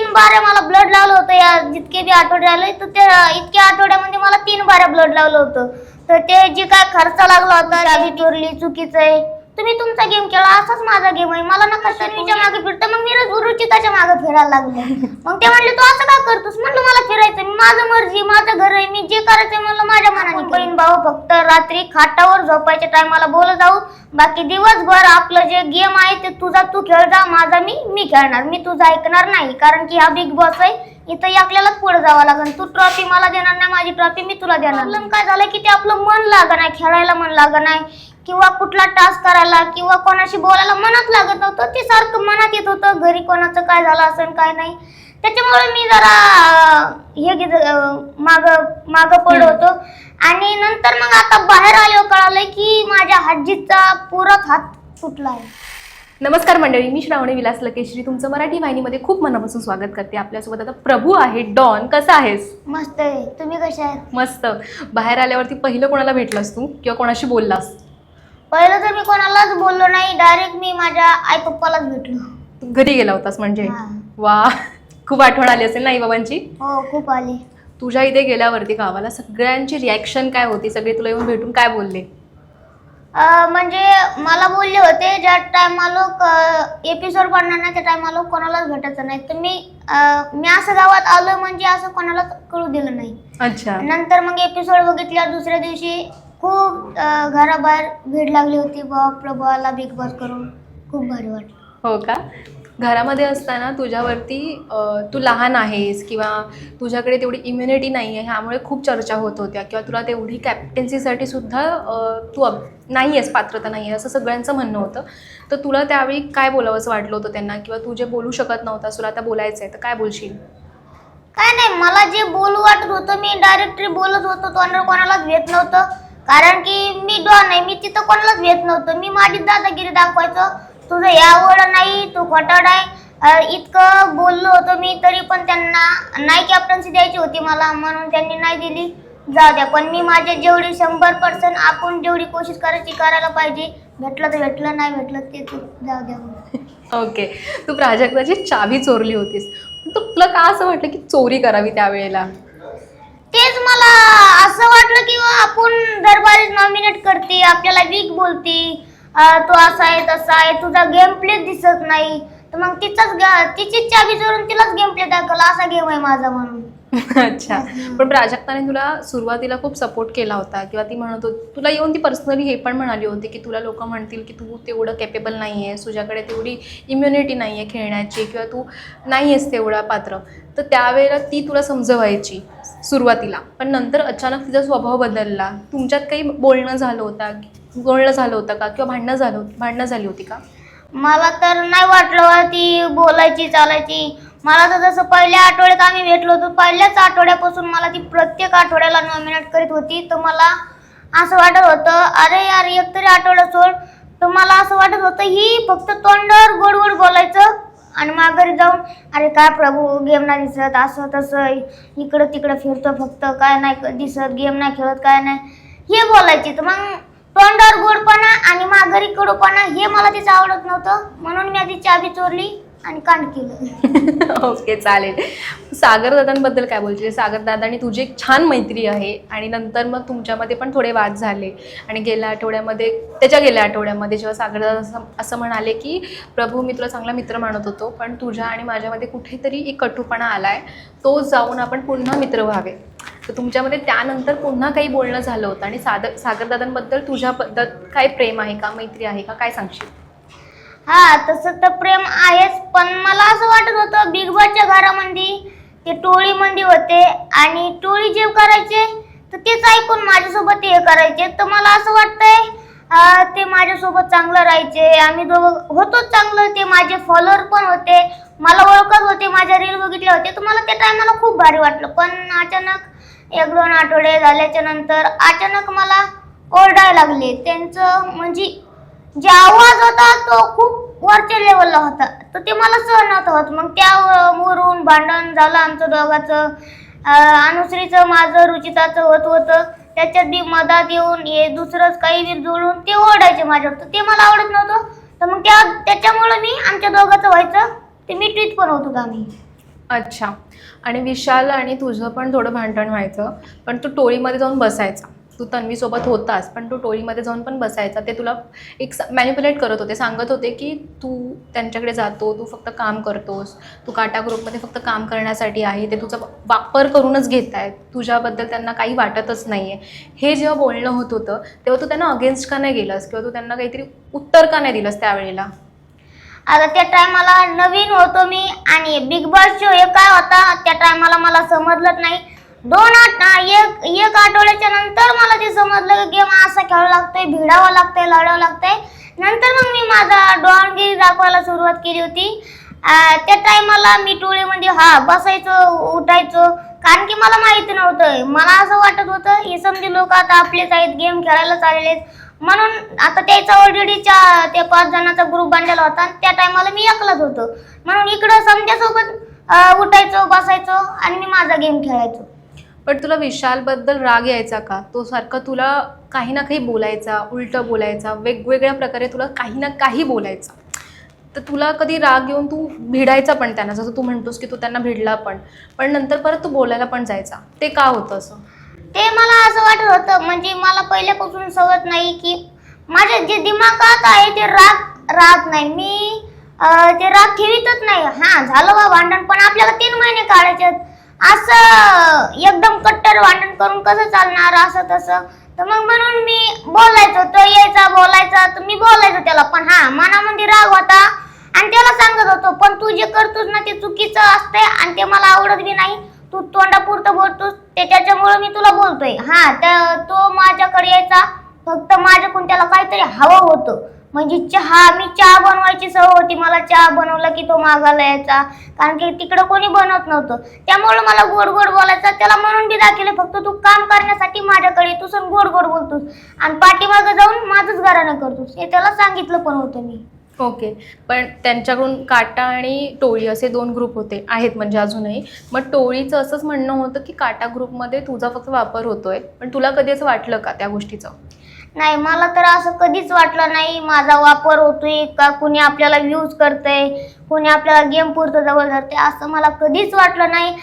3 बाऱ्या मला ब्लड लावलं होतं या जितके बी आठवडे आले तर ते इतक्या आठवड्यामध्ये मला 3 बाऱ्या ब्लड लावलं होतं. तर ते जे काय खर्च लागला होता चाबी चोरली चुकीचं आहे. तुम्ही तुमचा गेम खेळा, असाच माझा गेम आहे. मला नका तन्वीच्या मागे फिरतं, मग मी रुचिताच्या मागे फिरायला लागले. मग ते म्हणले तू असं का करतोस? म्हणलं मला फिरायचं, माझं मर्जी, माझं घर आहे, मी जे करायचंय म्हणलं माझ्या मनाने. बहीण भाऊ फक्त रात्री खाटावर झोपायच्या टायमाला बोलत जाऊ, बाकी दिवसभर आपलं जे गेम आहे ते तुझा तू खेळ जा, माझा मी खेळणार. मी तुझं ऐकणार नाही, कारण की हा बिग बॉस आहे. इथं आपल्यालाच पुढे जावं लागेल. तू ट्रॉफी मला देणार नाही, माझी ट्रॉफी मी तुला देणार. काय झालं की ते आपलं मन लागत नाही, खेळायला मन लागत नाही किंवा कुठला टास्क करायला किंवा कोणाशी बोलायला मनात लागत नव्हतं. ते सारखं मनात येत होतं घरी कोणाचं काय झालं असेल काय नाही. त्याच्यामुळे मी जरा माग पडलो होतो. आणि नंतर मग आता बाहेर आल्यावर कळालंय की माझ्या हज्जीचा पुराच हात तुटला आहे. नमस्कार मंडळी, मी श्रावणी विलास लकेश्री तुमचं मराठी वाहिनीमध्ये खूप मनापासून स्वागत करते. आपल्यासोबत आता प्रभू आहे. डॉन, कसा आहेस? मस्त आहे, तुम्ही कशा आहेत? मस्त. बाहेर आल्यावरती पहिलं कोणाला भेटलास तू किंवा कोणाशी बोललास? पहिलं तर मी कोणालाच बोललो नाही, डायरेक्ट मी माझ्या आई पप्पालाच भेटलो. तू घरी गेला होतास म्हणजे? हा. वा, खूप आठवण आली असेल ना आई बाबांची? हो, खूप आली. तुझ्या इथे गेल्यावरती गावाला सगळ्यांची रिॲक्शन काय होती? सगळे तुला येऊन भेटून काय बोलले? म्हणजे मला बोलले होते ज्या टायमाला एपिसोड पडणार नाही त्या टायमाला कोणालाच भेटायचं नाही. तर मी असं गावात आलो म्हणजे असं कोणालाच कळू दिलं नाही. अच्छा. नंतर मग एपिसोड बघितल्या दुसऱ्या दिवशी खूप घराबाहेर भीड लागली होती. प्रभू आला बिग बॉस करून, खूप भारी वाटलं. हो का? घरामध्ये असताना तुझ्यावरती तू लहान आहेस किंवा तुझ्याकडे तेवढी इम्युनिटी नाही आहे ह्यामुळे खूप चर्चा होत होत्या किंवा तुला तेवढी कॅप्टन्सीसाठी सुद्धा तू नाही आहेस, पात्रता नाही आहे असं सगळ्यांचं म्हणणं होतं. तर तुला त्यावेळी काय बोलावं असं वाटलं होतं त्यांना किंवा तू जे बोलू शकत नव्हतास, तुला आता बोलायचं आहे तर काय बोलशील? काय नाही, मला जे बोलू वाटत होतं मी डायरेक्टली बोलत होतो. तोंडावर कोणालाच भेट नव्हतं, कारण की मी डॉन आहे. मी तिथं कोणालाच भेट नव्हतं. मी माझी दादागिरी दाखवायचं. तुझं यावड नाही, तू खोटाड आहे, इतकं बोललो होतो मी. तरी पण त्यांना नाही कॅप्टन्सी द्यायची होती मला, म्हणून त्यांनी नाही दिली. जाऊ द्या, पण मी माझे जेवढी 100% आपण जेवढी कोशिश करायला पाहिजे. भेटलं तर भेटलं, नाही भेटलं ते जाऊ द्या. ओके. तू प्राजक्ताची चावी चोरली होतीस, तुला का असं वाटलं की चोरी करावी त्यावेळेला? तेच मला असं वाटलं की आपण दरबारीच नॉमिनेट करते, आपल्याला वीक बोलते, तो असा आहे तसा आहे, तुझा गेम प्ले दिसत नाही. तर मग तिचीच चावी चोरून तिलाच गेम प्ले दाखवला, असा गेम आहे माझा म्हणून. अच्छा. पण प्राजक्ताने तुला सुरुवातीला खूप सपोर्ट केला होता किंवा ती म्हणत होती तुला येऊन, ती पर्सनली हे पण म्हणाली होती की तुला लोक म्हणतील की तू तेवढं कॅपेबल नाही आहेस, तुझ्याकडे तेवढी इम्युनिटी नाही आहे खेळण्याची किंवा तू नाही आहेस तेवढा पात्र. तर त्यावेळेला ती तुला समजवायची सुरुवातीला, पण नंतर अचानक तिचा स्वभाव बदलला. तुमच्यात काही बोलणं झालं होतं का किंवा भांडणं झाली होती का? मला तर नाही वाटलं ती बोलायची चालायची. मला तर जसं पहिल्या आठवड्यात आम्ही भेटलो होतो, पहिल्याच आठवड्यापासून मला ती प्रत्येक आठवड्याला नॉमिनेट करीत होती. तर मला असं वाटत होतं अरे यार एक तरी आठवडा सोड. तर मला असं वाटत होतं ही फक्त तोंडावर गोड गोड बोलायचं आणि माघारी जाऊन अरे काय प्रभू गेम नाही दिसत, असं तसं इकडं तिकडं फिरतो, फक्त काय नाही दिसत, गेम नाही खेळत, काय नाही हे बोलायची. तर मग तोंडावर गोडपणा आणि माघारी कडूपणा हे मला तिचं आवडत नव्हतं, म्हणून मी आधी चावी चोरली आणि कांड केलं. ओके, चालेल. सागर दादांबद्दल काय बोलशील? सागर दादा आणि तुझी एक छान मैत्री आहे आणि नंतर मग तुमच्यामध्ये पण थोडे वाद झाले आणि गेल्या आठवड्यामध्ये जेव्हा सागर दादा असं म्हणाले की प्रभू मी तुला चांगला मित्र मानत होतो, पण तुझ्या आणि माझ्यामध्ये कुठेतरी एक कटूपणा आलाय, तो जाऊन आपण पुन्हा मित्र व्हावे. तर तुमच्यामध्ये त्यानंतर पुन्हा काही बोलणं झालं होतं आणि सागर दादांबद्दल तुझ्याबद्दल काय प्रेम आहे का, मैत्री आहे का, काय सांगशील? हा, तसं तर प्रेम आहेच, पण मला असं वाटत होतं बिग बॉसच्या घरामध्ये ते टोळीमध्ये होते आणि टोळी जे करायचे तर तेच ऐकून माझ्यासोबत हे करायचे. तर मला असं वाटतंय ते माझ्यासोबत चांगलं राहायचे, आम्ही दोघं होतोच चांगलं. ते माझे फॉलोअर पण होते, मला ओळखत होते, माझ्या रील बघितल्या होते. तर मला त्या टायमाला खूप भारी वाटलं. पण अचानक 1-2 आठवडे झाल्याच्या नंतर अचानक मला ओरडायला लागले. त्यांचं म्हणजे जे आवाज होता तो खूप वरच्या लेवलला होता, तर ते मला सहन नव्हतं होत. मग त्यावरून भांडण झालं आमचं दोघांचं, अनुश्रीचं माझं रुचिताचं होतं. त्याच्यात बी मधात येऊन हे दुसरंच काही बी जोडून ते ओरडायचे माझ्यावर, तर ते मला आवडत नव्हतं. तर मग त्याच्यामुळे मी आमच्या दोघांचं व्हायचं ते मिटवीत पण होतो आम्ही. अच्छा. आणि विशाल आणि तुझं पण थोडं भांडण व्हायचं, पण तू टोळीमध्ये जाऊन बसायचा. तू तन्वीसोबत होतास, पण तू टोळीमध्ये जाऊन पण बसायचा. ते तुला एक मॅनिप्युलेट करत होते, सांगत होते की तू त्यांच्याकडे जातो, तू फक्त काम करतोस, तू काटा ग्रुपमध्ये फक्त काम करण्यासाठी आहे, ते तुझा वापर करूनच घेत आहेत, तुझ्याबद्दल त्यांना काही वाटतच नाही आहे. हे जेव्हा बोलणं होत होतं तेव्हा तू त्यांना अगेन्स्ट का नाही गेलास, किंवा तू त्यांना काहीतरी उत्तर का नाही दिलंस त्यावेळेला? आता त्या टायमाला नवीन होतो मी, आणि बिग बॉस शो हे काय होता त्या टायमाला मला समजलंच नाही. एक आठवड्याच्या नंतर मला ते समजलं की गेम असा खेळावा लागतोय, भिडावं लागतंय, लढावं लागतंय. नंतर मग मी माझा डॉनगिरी दाखवायला सुरुवात केली होती. त्या टायमाला मी टोळीमध्ये बसायचो, उठायचो, कारण की मला माहिती नव्हतं. मला असं वाटत होतं हे समजे लोक आता आपलेच आहेत, गेम खेळायला चाललेले आहेत. म्हणून आता त्याचा ऑलरेडीच्या ते 5 जणांचा ग्रुप बनलेला होता, त्या टायमाला मी एकलाच होतो. म्हणून इकडं समजासोबत उठायचो, बसायचो आणि मी माझा गेम खेळायचो. पण तुला विशालबद्दल राग यायचा का? तो सारखा तुला काही ना काही बोलायचा, उलटं बोलायचा, वेगवेगळ्या प्रकारे तुला काही ना काही बोलायचा. तर तुला कधी राग येऊन तू भिडायचा पण त्यांना, जसं तू म्हणतोस की तू त्यांना भिडला पण नंतर परत तू बोलायला पण जायचा. ते का होतं असं? ते मला असं वाटत होतं, म्हणजे मला पहिल्यापासून सवय नाही की माझ्या जे दिमागात आहे ते राग राहत नाही. मी ते राग ठेवीतच नाही. झालं बा भांडण, पण आपल्याला 3 महिने काढायचे. असं एकदम कट्टर भांडण करून कसं चालणार, असं तसं. तर मग म्हणून मी बोलायचो, तो यायचा बोलायचा तर मी बोलायचो त्याला, पण मनामध्ये राग होता आणि त्याला सांगत होतो, पण तू जे करतोस ना ते चुकीचं असतंय आणि ते मला आवडत बी नाही. तू तोंडापुरतं बोलतोस, त्याच्यामुळे मी तुला बोलतोय. तो माझ्याकडे यायचा, फक्त माझ्याकडून त्याला काहीतरी हवं होतं. म्हणजे मी चहा बनवायची सवय होती, मला चहा बनवला की तो मागायला यायचा, कारण की तिकडं कोणी बनवत नव्हतं. त्यामुळे मला गोड गोड बोलायचा. त्याला म्हणून बी दाखवलं, फक्त तू काम करण्यासाठी माझ्याकडे येतोस आणि गोड गोड बोलतोस आणि पाठीमागं जाऊन माझंच घराणं करतोस, हे त्याला सांगितलं पण होतं मी. ओके. पण त्यांच्याकडून काटा आणि टोळी असे 2 ग्रुप होते, आहेत म्हणजे अजूनही. मग टोळीचं असंच म्हणणं होतं की काटा ग्रुपमध्ये तुझा फक्त वापर होतोय, पण तुला कधी असं वाटलं का त्या गोष्टीचं? नाही, मला तर असं कधीच वाटलं नाही माझा वापर होतोय का, कुणी आपल्याला यूज करतंय, कुणी आपल्याला गेम पुरतं जवळ धरते, असं मला कधीच वाटलं नाही.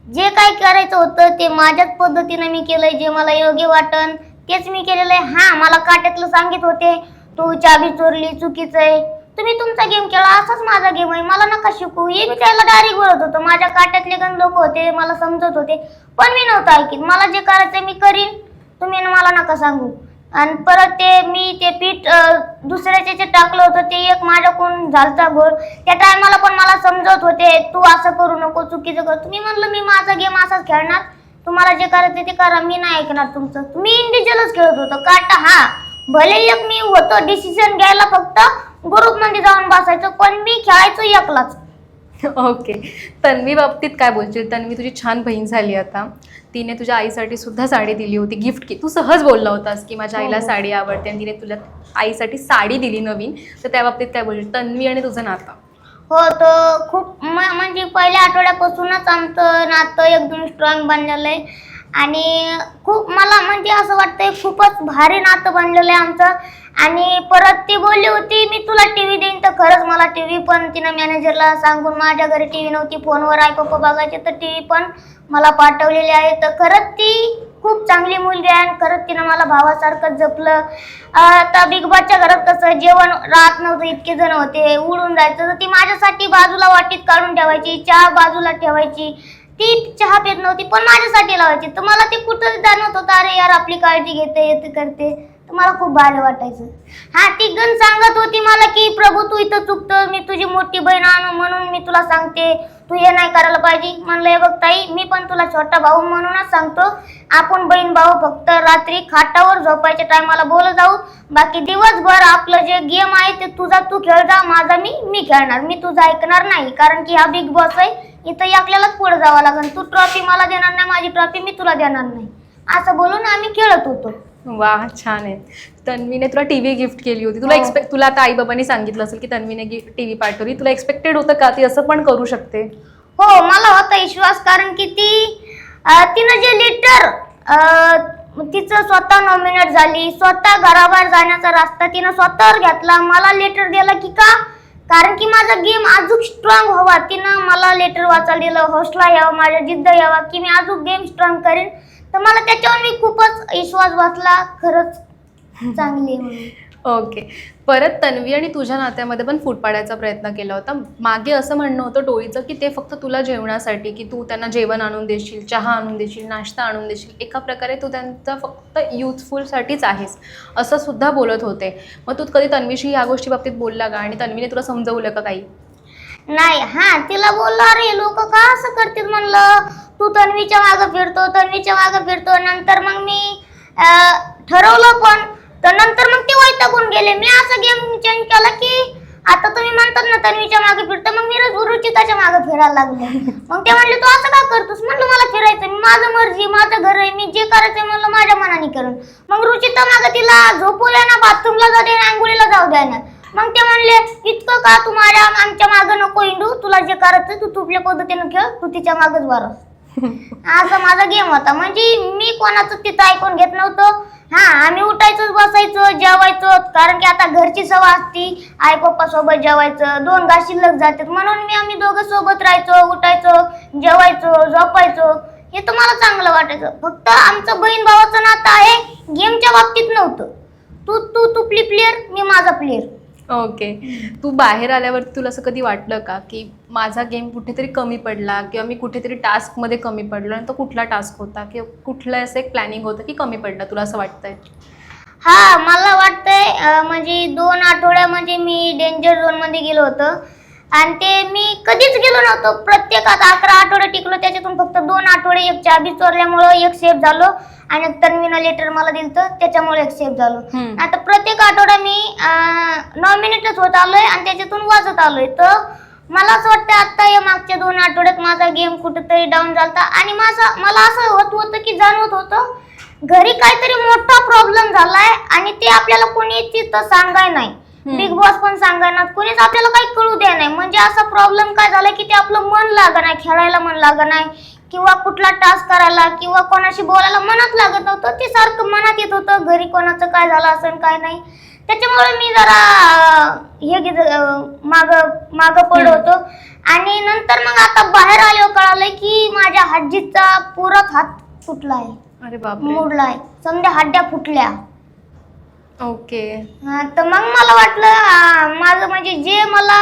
जे काही करायचं होतं ते माझ्याच पद्धतीने मी केलंय, जे मला योग्य वाटन तेच मी केलेलं आहे. मला काट्यातलं सांगित होते, तू चाबी चोरली, चुकीचं आहे, तुम्ही तुमचा गेम खेळा, असाच माझा गेम आहे, मला नका शिकू, हे मी त्याला डायरेक्ट बोलत होतो. माझ्या काट्यातले गण लोक होते, मला समजत होते, पण मी नव्हतं ऐकीत. मला जे करायचं मी करीन, तुम्ही मला नका सांगू. आणि परत मी ते पीठ दुसऱ्याचे टाकलं होतं, ते एक माझ्याकडून झालता घोळ. त्या टायमाला पण मला समजत होते, तू असं करू नको, चुकीचं कर. तुम्ही म्हणलं मी माझा गेम असाच खेळणार, तुम्हाला जे करायचं ते करा, मी नाही ऐकणार तुमचं. मी इंडिव्हिज्युअलच खेळत होतो. काटा भले एक मी होतो, डिसिजन घ्यायला फक्त ग्रुपमध्ये जाऊन बसायचं, पण मी खेळायचो एकलाच. ओके. तन्वी बाबतीत काय बोलशील? तन्वी तुझी छान बहीण झाली आता. तिने तुझ्या आईसाठी सुद्धा साडी दिली होती, गिफ्ट की. तू सहज बोलला होतास की माझ्या आईला साडी आवडते आणि तिने तुला आईसाठी साडी दिली नवीन. तर त्या बाबतीत काय बोलशील? तन्वी आणि तुझं नातं? हो, तो खूप म्हणजे पहिल्या आठवड्यापासूनच आमचं नातं एकदम स्ट्रॉंग बनलेलं आहे. आणि खूप मला म्हणजे असं वाटतंय खूपच भारी नातं बनलेलं आहे आमचं. आणि परत ती बोलली होती मी तुला टीव्ही देईन, तर खरंच मला टीव्ही पण तिनं मॅनेजरला सांगून, माझ्या घरी टीव्ही नव्हती, फोनवर आई पप्पा बघायचे, तर टीव्ही पण मला पाठवलेली आहे. तर खरंच ती खूप चांगली मुलगी आहे आणि खरंच तिनं मला भावासारखं जपलं. आता बिग बॉसच्या घरात कसं जेवण राहत नव्हतं, इतके जण होते, उडून जायचं, तर ती माझ्यासाठी बाजूला वाटीत काढून ठेवायची, चहा बाजूला ठेवायची. ती चहा पित नव्हती पण माझ्यासाठी लावायची. तर मला ते कुठं जाणवत होतं, अरे यार आपली काळजी घेते, येते करते, तर मला खूप भारी वाटायचं. ती गण सांगत होती मला की प्रभू तू इथं चुकतो, मी तुझी मोठी बहीण आणू म्हणून मी तुला सांगते, तू हे नाही करायला पाहिजे. म्हणलं हे बघ ताई, मी पण तुला छोटा भाऊ म्हणूनच सांगतो, आपण बहीण भाऊ फक्त रात्री खाटावर झोपायच्या टायमाला बोलत जाऊ, बाकी दिवसभर आपलं जे गेम आहे ते तुझा तू खेळ जा, माझा मी खेळणार, मी तुझं ऐकणार नाही, कारण की हा बिग बॉस आहे, इथं आपल्यालाच पुढे जावं लागेल. तू ट्रॉफी मला देणार नाही, माझी ट्रॉफी मी तुला देणार नाही, असं बोलून आम्ही खेळत होतो. वा, छान आहे. तन्वीने तुला टीव्ही गिफ्ट केली होती. तुला आता आई बाबांनी सांगितलं असेल की तन्वीने टीव्ही पाठवली, तुला एक्सपेक्टेड होतं का ती असं पण करू शकते? हो, मला होता विश्वास, कारण की तिनं जे लेटर तिचं स्वतः नॉमिनेट झाली, स्वतः घराबाहेर जाण्याचा रस्ता तिनं स्वतःवर घेतला, मला लेटर दिला की का, कारण की माझा गेम अजून स्ट्रॉंग व्हावा, तिनं मला लेटर वाचायला दिलं, हौसला यावा, माझ्या जिद्द यावा की मी अजून गेम स्ट्रॉंग करेन. तर मला त्याच्यावर मी खूपच विश्वास बसला, खरंच चांगली आहे म्हणून. ओके. परत तन्वी आणि तुझ्या नात्यामध्ये पण फूट पाडायचा प्रयत्न केला होता. मागे असं म्हणणं होतं टोळीचं की ते फक्त तुला जेवणासाठी, की तू त्यांना जेवण आणून देशील, चहा आणून देशील, नाश्ता आणून देशील, एका प्रकारे तू त्यांचा फक्त युथफुलसाठीच आहेस असं सुद्धा बोलत होते. मग तू कधी तन्वीशी या गोष्टी बाबतीत बोलला का आणि तन्वीने तुला समजवलं का काही? नाही, हा तिला बोललो, अरे लोक का असं करतील म्हणलं, तू तन्वीच्या मागं फिरतो, तन्वीच्या मागं फिरतो. नंतर मग मी ठरवलं पण, तर नंतर मग ते वैतागून गेले. मी असा गेम चेंज केला की आता तुम्ही म्हणतात ना तन्वीच्या मागे फिरतो, मग मी रुचिताच्या मागे फिरायला लागले. मग ते म्हणले तू असं का करतोस, म्हणलं मला फिरायचं, माझं मर्जी, माझं घर आहे, मी जे करायचं म्हणलं माझ्या मनाने करून. मग रुचिता मागे तिला झोपू द्या ना, बाथरूमला जाऊ द्या ना, आंघोळीला जाऊ द्या ना. मग ते म्हणले इतकं का तू आमच्या मागं नको हिंडू, तुला जे करायचं तू तुपल्या पद्धतीनं खेळ, तू तिच्या मागच वारस. असा माझा गेम होता. म्हणजे मी कोणाचं तिथं ऐकून घेत नव्हतं. हा, आम्ही उठायचो, बसायचो, जेवायचो, कारण की आता घरची सवय असती आई पप्पा सोबत जेवायचं, 2 घास शिल्लक जातात म्हणून आम्ही दोघं सोबत राहायचो, उठायचो, जेवायचो, झोपायचो. हे तर मला चांगलं वाटायचं. फक्त आमचं बहीण भावाचं नातं आहे, गेमच्या बाबतीत नव्हतं. तू तू तुपली प्लेअर, मी माझा प्लेअर. ओके. तू बाहेर आल्यावर तुला असं कधी वाटलं का की माझा गेम कुठेतरी कमी पडला किंवा मी कुठेतरी टास्कमध्ये कमी पडलो, आणि तो कुठला टास्क होता किंवा कुठलं असं एक प्लॅनिंग होतं की कमी पडलं, तुला असं वाटतंय? हा, मला वाटतंय म्हणजे 2 आठवड्या म्हणजे मी डेंजर झोन मध्ये गेलो होतो आणि ते मी कधीच गेलो नव्हतो. प्रत्येकात 11 आठवडे टिकलो, त्याच्यातून फक्त 2 आठवडे एक चाबी चोरल्यामुळं एक सेफ झालो आणि तन्वीनं लेटर मला दिलं त्याच्यामुळे एक सेफ झालो. आता प्रत्येक आठवडा मी नॉमिनेटच होत आलोय आणि त्याच्यातून वाजत आलोय. तर मला असं वाटतं आता या मागच्या 2 आठवड्यात माझा गेम कुठेतरी डाऊन झाला आणि मला असं होत होतं की जाणवत होतं घरी काहीतरी मोठा प्रॉब्लेम झालाय आणि ते आपल्याला कोणी तिथं सांगाय नाही. बिग बॉस पण सांगणार, कोणीच आपल्याला काही कळू द्या नाही. म्हणजे असा प्रॉब्लेम काय झाला की ते आपलं मन लागत नाही, खेळायला मन लागत नाही किंवा कुठला टास्क करायला किंवा कोणाशी बोलायला मनात लागत नव्हतं. ते सारखं मनात येत होतं घरी कोणाचं काय झालं असेल काय नाही. त्याच्यामुळे मी जरा माग पडलो होतो. आणि नंतर मग आता बाहेर आल्यावर कळालंय की माझ्या हड्डीचा पुरा हात फुटलाय. अरे बापरे. मोडलाय, समजा हड्ड्या फुटल्या. ओके. तर मग मला वाटलं माझं म्हणजे जे मला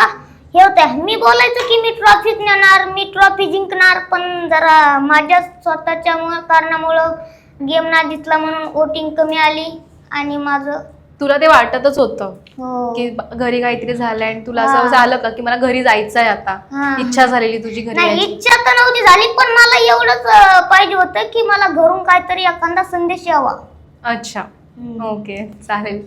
हे होतं, मी बोलायचो की मी ट्रॉफी नेणार, मी ट्रॉफी जिंकणार, पण जरा माझ्या स्वतःच्या कारणामुळं गेम ना जिंकला म्हणून वोटिंग कमी आली आणि माझं. तुला ते वाटतच होतं हो की घरी काहीतरी झालंय आणि तुला असं झालं का की मला घरी जायचंय आता? इच्छा झालेली तुझी घरी नाही, यायची? इच्छा तर नव्हती झाली, पण मला एवढंच पाहिजे होतं की मला घरून काहीतरी एखादा संदेश यावा. अच्छा. ओके, चालेल.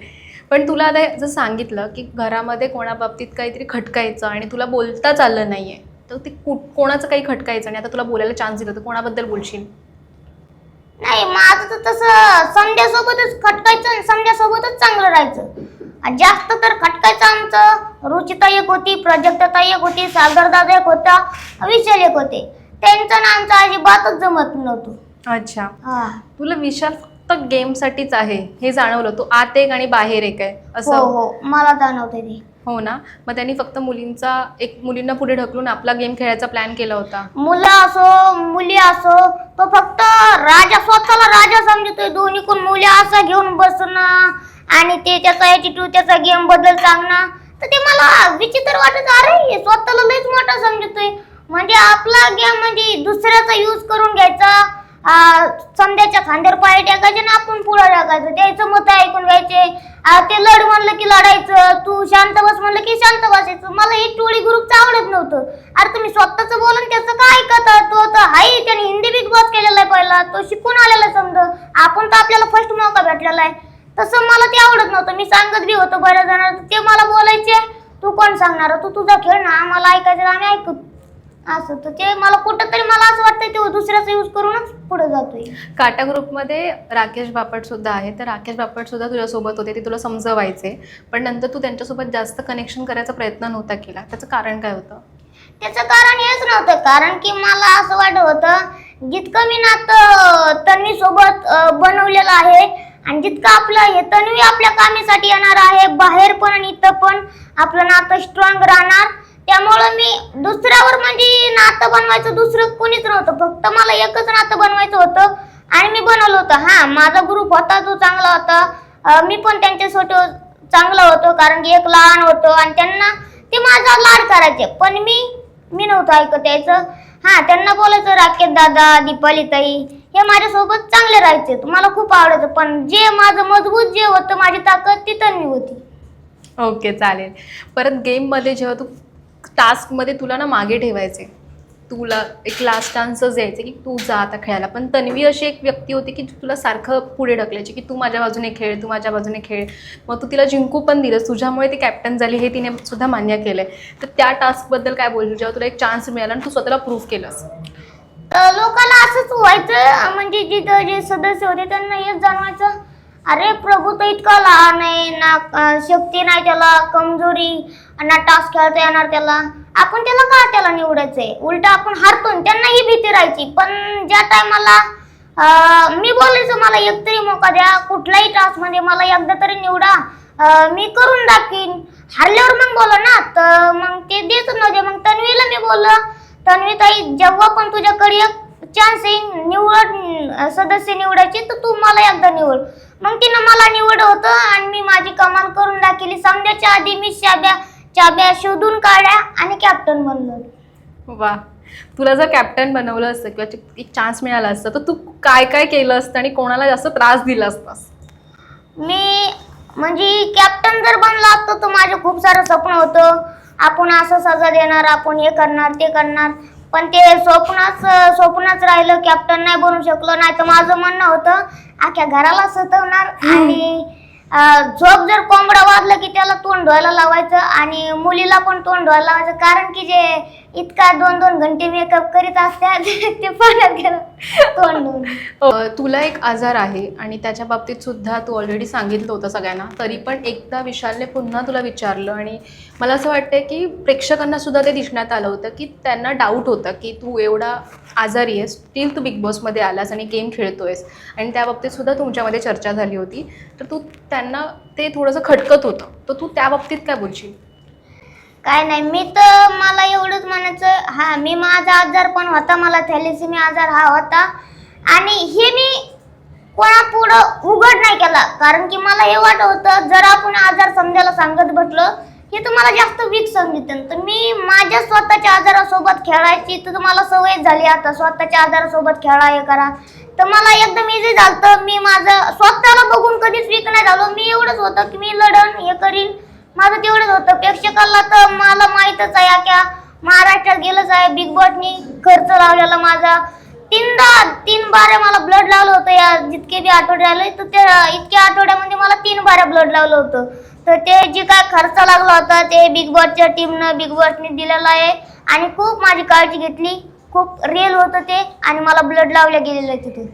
पण तुला आता जर सांगितलं की घरामध्ये कोणाबाबतीत काहीतरी खटकायचं आणि तुला बोलताच आलं नाहीये, तर ते कोणाचं काही खटकायचं आणि आता तुला बोलायला चान्स दिला तर कोणाबद्दल बोलशील? नाही, माझं तर तसं समजासोबतच खटकायचं आणि समजासोबतच चांगलं राहायचं. जास्त तर खटकायचं आमचं रुचिता एक होती, प्राजक्ता एक होती, सागरदादा एक होता, विशाल एक होते. त्यांचं ना आमचं अजिबातच जमत नव्हतं. अच्छा. हा, तुला विशाल फक्त गेमसाठीच आहे हे जाणवलं? तू आत एक आणि बाहेर एक आहे असं? हो, मला जाणवतंय ते. हो ना. मग त्यांनी फक्त मुलींना पुढे ढकलून आपला गेम खेळायचा प्लॅन केला होता. मुलं असो मुली असो, तो फक्त स्वतःला राजा समजतोय. दोन्हीकडून मुली असं घेऊन बसणं आणि ते त्याचा ॲटिट्यूड, त्याचा गेम बद्दल सांगणं, तर ते मला विचित्र वाटत. अरे हे स्वतःला लयच मोठा समजतोय. म्हणजे आपला गेम म्हणजे दुसऱ्याचा यूज करून घ्यायचा, समजाच्या खांद्यावर पाय टाकायचे ना आपण पुढे टाकायचं, त्याचं मत ऐकून घ्यायचे. ते लढ म्हणलं की लढायचं, तू शांत बस म्हणलं की शांत बसायचं. मला हे टोळी ग्रुपचं आवडत नव्हतं. अरे तुम्ही स्वतःच बोलून त्याचं काय ऐकता? तो तर हाय, त्याने हिंदी बिग बॉस केलेला आहे पहिला, तो शिकून आलेला समजा. आपण तर आपल्याला फर्स्ट मौका भेटलेला आहे. तसं मला ते आवडत नव्हतं. मी सांगत बी होतो बऱ्याच जणांना, ते मला बोलायचे तू कोण सांगणार, तू तुझा खेळ ना, आम्हाला ऐकायचं आम्ही ऐकू. असं तर ते मला कुठंतरी मला असं वाटतं ते दुसऱ्याचा यूज करूनच पुढे जातोय. काटा ग्रुपमध्ये राकेश बापट सुद्धा आहे, तर राकेश बापट सुद्धा तुझ्यासोबत होते, ते तुला समजवायचे, पण नंतर तू त्यांच्यासोबत जास्त कनेक्शन करायचा प्रयत्न नव्हता केला. त्याचं कारण काय होतं? त्याचं कारण हेच नव्हतं, कारण की मला असं वाटत होतं जितकं मी नातं तन्वी सोबत बनवलेलं आहे आणि जितकं आपलं हे तन्वी आपल्या कामीसाठी येणार आहे, बाहेर पण आणि इथं पण आपलं नातं स्ट्रॉंग राहणार. त्यामुळं मी दुसऱ्यावर म्हणजे नातं बनवायचं दुसरं कोणीच नव्हतं, फक्त मला एकच नातं बनवायचं होतं आणि मी बनवलं होतं. हा, माझा ग्रुप होता जो चांगला होता, मी पण त्यांच्यासाठी चांगलं होतो, कारण की एक लहान होतो आणि त्यांना ते माझा लाड करायचे, पण मी नव्हतं ऐकत यायचं. हा, त्यांना बोलायचं राकेश दादा, दीपाली ताई, हे माझ्यासोबत चांगले राहायचे, मला खूप आवडायचं. पण जे माझं मजबूत जे होतं, माझी ताकद ती तन्वी होती. ओके, चालेल. परत गेममध्ये जेव्हा तू टास्कमध्ये तुला ना मागे ठेवायचे, तुला एक लास्ट चान्सच द्यायचे की तू जा आता खेळायला, पण तन्वी अशी एक व्यक्ती होती की तुला सारखं पुढे ढकलायची की तू माझ्या बाजूने खेळ, तू माझ्या बाजूने खेळ. मग तू तिला जिंकू पण दिलंस, तुझ्यामुळे ती कॅप्टन झाली हे तिने सुद्धा मान्य केलंय. तर त्या टास्कबद्दल काय बोलू, जेव्हा तुला एक चान्स मिळाला आणि तू स्वतःला प्रूव्ह केलंस? लोकांना असंच व्हायचं, म्हणजे जिथं जे सदस्य होते त्यांना हेच जाणवायचं, अरे प्रभू तर इतका लहान आहे ना, शक्ती नाही त्याला, कमजोरी ना, टास्क खेळता येणार त्याला, आपण त्याला निवडायचंय, उलट आपण हारतो. त्यांना ही भीती राहायची. पण ज्या टायमाला मी बोलायचं मला एक तरी मौका द्या, कुठलाही टास्क मध्ये मला एकदा तरी निवडा, मी करून दाखवीन. हारल्यावर मग बोला ना, तर मग ते देत नव्हते. मग तन्वीला मी बोललं, तन्वी ताई जेव्हा पण तुझ्याकडे एक चान्स येईल निवड सदस्य निवडायची, तर तू मला एकदा निवड. मग तिनं मला निवड होतं आणि मी माझी कमाल करून दाखवली. समजायच्या आधी मी चाब्या शोधून काढल्या आणि कॅप्टन बनलो. वा, तुला जर कॅप्टन बनवलं असतं किंवा एक चान्स मिळाला असता तर तू काय काय केलं असतं आणि कोणाला जास्त त्रास दिला असतास? मी म्हणजे कॅप्टन जर बनला असतो तर माझं खूप सारं स्वप्न होतं, आपण असं सजा देणार, आपण हे करणार ते करणार, पण ते स्वप्नच राहिलं, कॅप्टन नाही बनू शकलो. नाही तर माझं म्हणणं होतं अख्ख्या घराला सतवणार आणि झोप जर कोंबडा वाजलं की त्याला तोंड धुवायला लावायचं आणि मुलीला पण तोंड धुवायला लावायचं, कारण की जे इतका 2-2 घंटे मेकअप करीत असतात ते पाण्यात गेलं तोंड धुवून. तुला एक आजार आहे आणि त्याच्या बाबतीत सुद्धा तू ऑलरेडी सांगितलं होतं सगळ्यांना, तरी पण एकदा विशालने पुन्हा तुला विचारलं आणि मला असं वाटतं की प्रेक्षकांना सुद्धा ते दिसण्यात आलं होतं की त्यांना डाऊट होता की तू एवढा आजारी आहेस, स्टील तू बिग बॉसमध्ये आलास आणि गेम खेळतोयस, आणि त्या बाबतीत सुद्धा तुमच्यामध्ये चर्चा झाली होती. तर तू त्यांना ते थोडंसं खटकत होतं, तर तू त्या बाबतीत काय बोलशील? काय नाही, मी तर मला एवढंच म्हणायचं, हा मी माझा आजार पण होता, मला थॅलेसेमिया आजार हा होता आणि हे मी कोणापुढं उघड नाही केला, कारण की मला हे वाटत होतं जर आपण आजार समजायला सांगत बसलो हे तर मला जास्त वीक समजते. तर मी माझ्या स्वतःच्या आजारासोबत खेळायची, तर मला सवय झाली आता स्वतःच्या आजारासोबत खेळा हे करा, तर मला एकदम इझी झालं. मी माझं स्वतःला बघून कधीच वीक नाही झालो. मी एवढंच होतं की मी लढण हे करीन, माझं तेवढंच होतं. प्रेक्षकाला तर मला माहीतच आहे, क्या महाराष्ट्रात गेलंच आहे, बिग बॉसनी खर्च लावलेला माझा 3 बारे मला ब्लड लावलं होतं. या जितके बी आठवडे आले तर त्या इतक्या आठवड्यामध्ये मला 3 बारे ब्लड लावलं होतं. तर ते जे काय खर्च लागला होता ते बिग बॉसच्या टीमनं बिग बॉसने दिलेला आहे आणि खूप माझी काळजी घेतली, खूप रिअल होतं ते आणि मला ब्लड लावलं गेलेलं आहे तिथे.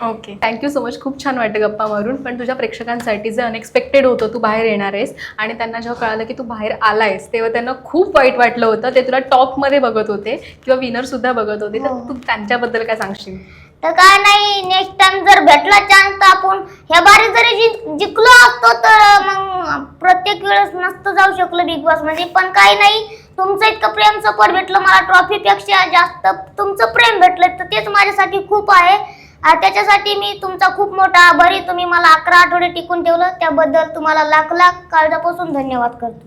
Okay, thank you so much. खूप छान वाटतं गप्पा मारून. पण तुझ्या प्रेक्षकांसाठी जे अनएक्सपेक्टेड होतं तू बाहेर येणार आहेस आणि त्यांना जेव्हा कळालं की तू बाहेर आलायस तेव्हा त्यांना खूप वाईट वाटलं होतं. ते तुला टॉपमध्ये बघत होते किंवा विनरसुद्धा बघत होते, तर तू त्यांच्याबद्दल काय सांगशील? तर काय नाही, नेक्स्ट टाइम जर भेटला चान्स तर आपण ह्या बारी जरी जिंकलो असतो तर मग प्रत्येक वेळेस नसतं जाऊ शकलो बिग बॉस मध्ये. पण काही नाही, तुमचं इतकं प्रेम सपोर्ट भेटलं मला, ट्रॉफीपेक्षा जास्त तुमचं प्रेम भेटलं तर तेच माझ्यासाठी खूप आहे. त्याच्यासाठी मी तुमचा खूप मोठा आभारी. तुम्ही मला 11 आठवडे टिकून ठेवलं त्याबद्दल तुम्हाला लाख लाख काळजापासून धन्यवाद करतो.